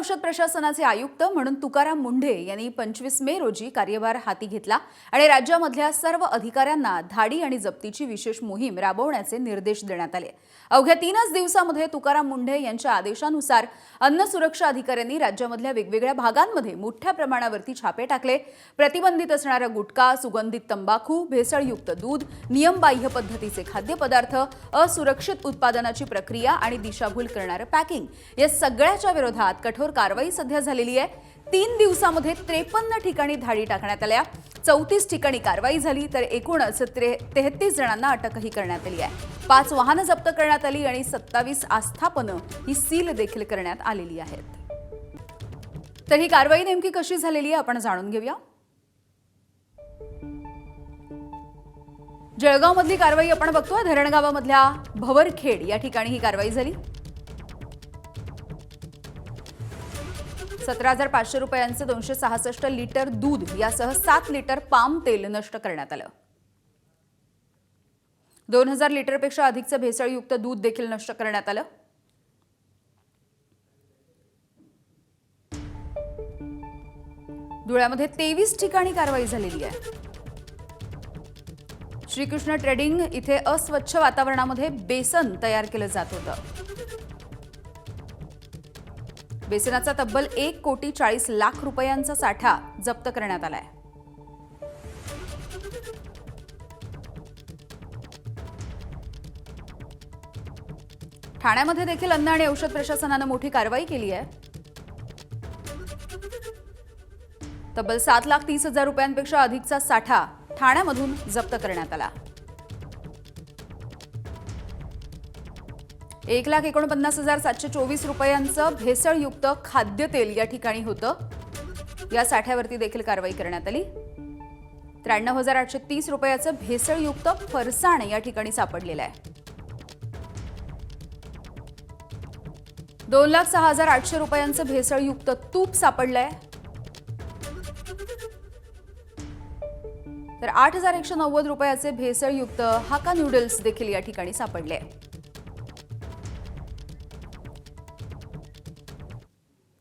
औषध प्रशासनाचे आयुक्त म्हणून तुकाराम मुंढे यांनी 25 मे रोजी कार्यभार हाती घेतला आणि राज्यामधल्या सर्व अधिकाऱ्यांना धाडी आणि जप्तीची विशेष मोहीम राबवण्याचे निर्देश देण्यात आले। अवघ्या 3च दिवसांमध्ये तुकाराम मुंढे यांच्या आदेशानुसार अन्न सुरक्षा अधिकाऱ्यांनी राज्यामधल्या वेगवेगळ्या भागांमध्ये मोठ्या प्रमाणावरती छापे टाकले। प्रतिबंधित असणारा गुटखा, सुगंधित तंबाखू, भेसळयुक्त दूध, नियमबाह्य पद्धतीचे खाद्यपदार्थ, असुरक्षित उत्पादनाची प्रक्रिया आणि दिशाभूल करणारे पॅकिंग या सगळ्याच्या विरोधात कठोर कारवाई सध्या झालेली आहे। 3 दिवसांमध्ये 53 ठिकाणी धाडी टाकण्यात आल्या, 34 ठिकाणी कारवाई झाली, तर एकूणच 33 जणांना अटकही करण्यात आली आहे। 5 वाहनं जप्त करण्यात आली आणि 27 आस्थापनं ही सील देखील करण्यात आलेली आहेत। तर ही कारवाई नेमकी कशी झालेली आहे आपण जाणून घेऊया। जळगावमधली कारवाई आपण बघतोय। धरणगावामधल्या भवरखेड या ठिकाणी ही कारवाई झाली। 17,500 रुपयांचे 266 लिटर दूध यासह 7 लिटर पाम तेल नष्ट करण्यात आलं। 2000 लिटरपेक्षा अधिकचं भेसळयुक्त दूध देखील नष्ट करण्यात आलं। धुळ्यामध्ये 23 ठिकाणी कारवाई झालेली आहे। श्रीकृष्ण ट्रेडिंग इथे अस्वच्छ वातावरणामध्ये बेसन तयार केलं जात होतं। बेसनाचा तब्बल 1,40,00,000 रुपयांचा साठा जप्त करण्यात आलाय। ठाण्यामध्ये देखील अन्न आणि औषध प्रशासनाने मोठी कारवाई केली आहे। तब्बल 7,30,000 रुपयांपेक्षा अधिकचा साठा ठाण्यामधून जप्त करण्यात आला। 1,49,724 रुपयांचं भेसळयुक्त खाद्यतेल या ठिकाणी होतं। या साठ्यावरती देखील कारवाई करण्यात आली। 93,830 रुपयाचं भेसळयुक्त फरसाण या ठिकाणी सापडलेलं आहे। 2,06,800 रुपयांचं भेसळयुक्त तूप सापडलंय। तर 8,190 रुपयाचे भेसळयुक्त हाका नूडल्स देखील या ठिकाणी सापडले।